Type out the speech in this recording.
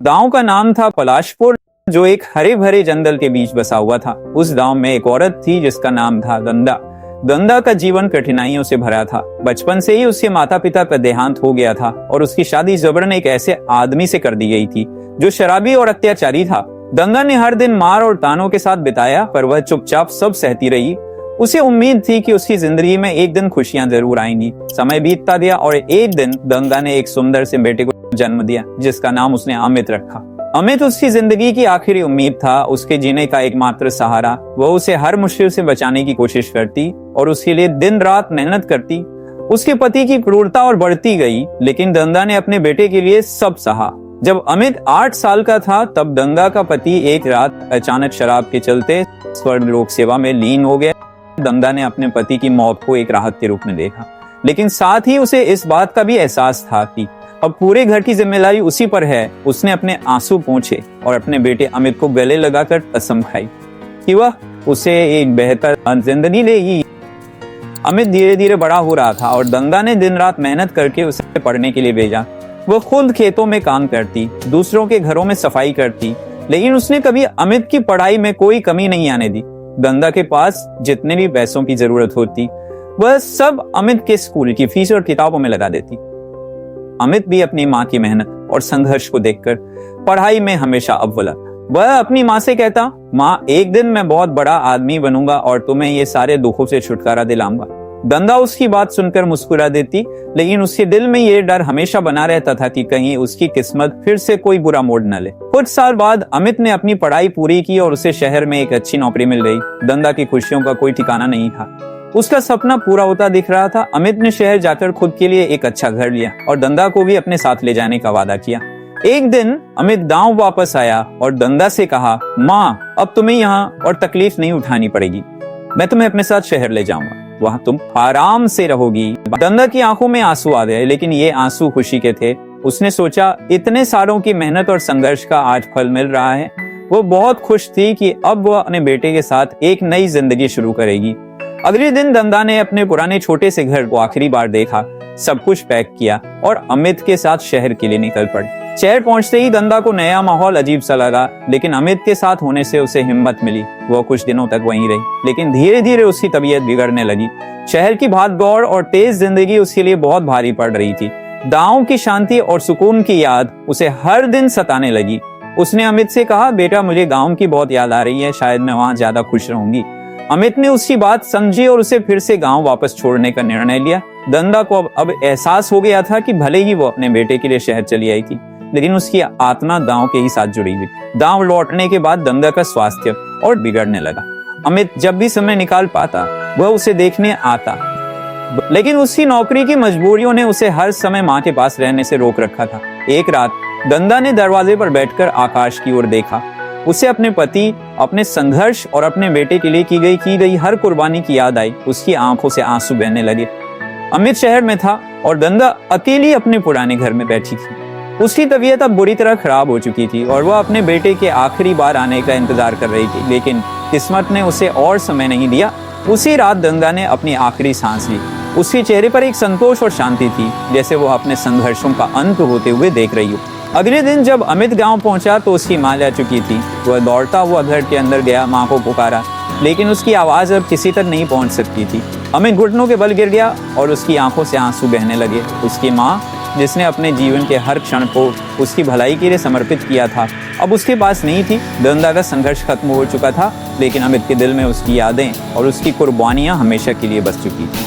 गांव का नाम था पलाशपुर, जो एक हरे भरे जंगल के बीच बसा हुआ था। उस गांव में एक औरत थी जिसका नाम था गंगा। गंगा का जीवन कठिनाइयों से भरा था। बचपन से ही उसके माता पिता का देहांत हो गया था और उसकी शादी जबरन एक ऐसे आदमी से कर दी गई थी जो शराबी और अत्याचारी था। गंगा ने हर दिन मार और तानों के साथ बिताया, पर वह चुपचाप सब सहती रही। उसे उम्मीद थी कि उसकी जिंदगी में एक दिन खुशियां जरूर आएंगी। समय बीतता गया और एक दिन गंगा ने एक सुंदर से बेटे को जन्म दिया, जिसका नाम उसने अमित रखा। अमित उसकी जिंदगी की आखिरी उम्मीद था, उसके जीने का एकमात्र सहारा। वह उसे हर मुश्किल से बचाने की कोशिश करती और उसके लिए दिन रात मेहनत करती। उसके पति की क्रूरता और बढ़ती गई, लेकिन गंगा ने अपने बेटे के लिए सब सहा। जब अमित 8 साल का था, तब गंगा का पति एक रात अचानक शराब के चलते स्वर्ग लोक सेवा में लीन हो गया। गंगा ने अपने पति की मौत को एक राहत के रूप में देखा, लेकिन साथ ही उसे इस बात का भी एहसास था कि अब पूरे घर की जिम्मेदारी उसी पर है। उसने अपने आंसू पोंछे और अपने बेटे अमित को गले लगाकर कसम खाई कि वह उसे एक बेहतर जिंदगी देगी। अमित धीरे धीरे बड़ा हो रहा था और गंगा ने दिन रात मेहनत करके उसे पढ़ने के लिए भेजा। वह खुद खेतों में काम करती, दूसरों के घरों में सफाई करती, लेकिन उसने कभी अमित की पढ़ाई में कोई कमी नहीं आने दी। गंगा के पास जितने भी पैसों की जरूरत होती, वह सब अमित के स्कूल की फीस और किताबों में लगा देती। अमित भी अपनी माँ की मेहनत और संघर्ष को देखकर पढ़ाई में हमेशा अव्वल। वह अपनी माँ से कहता, माँ, एक दिन मैं बहुत बड़ा आदमी बनूंगा और तुम्हें ये सारे दुखों से छुटकारा दिलाऊंगा। गंगा उसकी बात सुनकर मुस्कुरा देती, लेकिन उसके दिल में ये डर हमेशा बना रहता था कि कहीं उसकी किस्मत फिर से कोई बुरा मोड़ न ले। कुछ साल बाद अमित ने अपनी पढ़ाई पूरी की और उसे शहर में एक अच्छी नौकरी मिल गई। गंगा की खुशियों का कोई ठिकाना नहीं था। उसका सपना पूरा होता दिख रहा था। अमित ने शहर जाकर खुद के लिए एक अच्छा घर लिया और गंगा को भी अपने साथ ले जाने का वादा किया। एक दिन अमित गांव वापस आया और गंगा से कहा, माँ, अब तुम्हें यहाँ और तकलीफ नहीं उठानी पड़ेगी। मैं तुम्हें अपने साथ शहर ले जाऊंगा, वहां तुम आराम से रहोगी। गंगा की आंखों में आंसू आ गए, लेकिन ये आंसू खुशी के थे। उसने सोचा, इतने सालों की मेहनत और संघर्ष का आज फल मिल रहा है। वो बहुत खुश थी कि अब वह अपने बेटे के साथ एक नई जिंदगी शुरू करेगी। अगले दिन गंगा ने अपने पुराने छोटे से घर को आखिरी बार देखा, सब कुछ पैक किया और अमित के साथ शहर के लिए निकल पड़ी। शहर पहुंचते ही गंगा को नया माहौल अजीब सा लगा, लेकिन अमित के साथ होने से उसे हिम्मत मिली। वह कुछ दिनों तक वहीं रही, लेकिन धीरे धीरे उसकी तबीयत बिगड़ने लगी। शहर की भाग-दौड़ और तेज जिंदगी उसके लिए बहुत भारी पड़ रही थी। गांव की शांति और सुकून की याद उसे हर दिन सताने लगी। उसने अमित से कहा, बेटा, मुझे गाँव की बहुत याद आ रही है, शायद मैं वहाँ ज्यादा खुश रहूंगी। अमित ने उसकी बात समझी और उसे फिर से गांव वापस छोड़ने का निर्णय लिया। गंगा को अब एहसास हो गया था कि भले ही वो अपने बेटे के लिए शहर चली आई थी, लेकिन उसकी आत्मा गांव के ही साथ जुड़ी हुई। गांव लौटने के बाद गंगा का स्वास्थ्य और बिगड़ने लगा। अमित जब भी समय निकाल पाता, वह उसे देखने आता, लेकिन उसकी नौकरी की मजबूरियों ने उसे हर समय माँ के पास रहने से रोक रखा था। एक रात गंगा ने दरवाजे पर बैठकर आकाश की ओर देखा। उसे अपने पति, अपने संघर्ष और अपने बेटे के लिए की गई हर कुर्बानी की याद आई। उसकी आंखों से आंसू बहने लगे। अमित शहर में था और गंगा अकेली अपने पुराने घर में बैठी थी। उसकी तबीयत अब बुरी तरह खराब हो चुकी थी और वह अपने बेटे के आखिरी बार आने का इंतजार कर रही थी, लेकिन किस्मत ने उसे और समय नहीं दिया। उसी रात गंगा ने अपनी आखिरी सांस ली। उसके चेहरे पर एक संतोष और शांति थी, जैसे वह अपने संघर्षों का अंत होते हुए देख रही हो। अगले दिन जब अमित गांव पहुंचा तो उसकी मां जा चुकी थी। वह दौड़ता हुआ घर के अंदर गया, मां को पुकारा, लेकिन उसकी आवाज अब किसी तक नहीं पहुंच सकती थी। अमित घुटनों के बल गिर गया और उसकी आंखों से आंसू बहने लगे। उसकी मां, जिसने अपने जीवन के हर क्षण को उसकी भलाई के लिए समर्पित किया था, अब उसके पास नहीं थी। गंगा का संघर्ष खत्म हो चुका था, लेकिन अमित के दिल में उसकी यादें और उसकी कुर्बानियां हमेशा के लिए बस चुकी थी।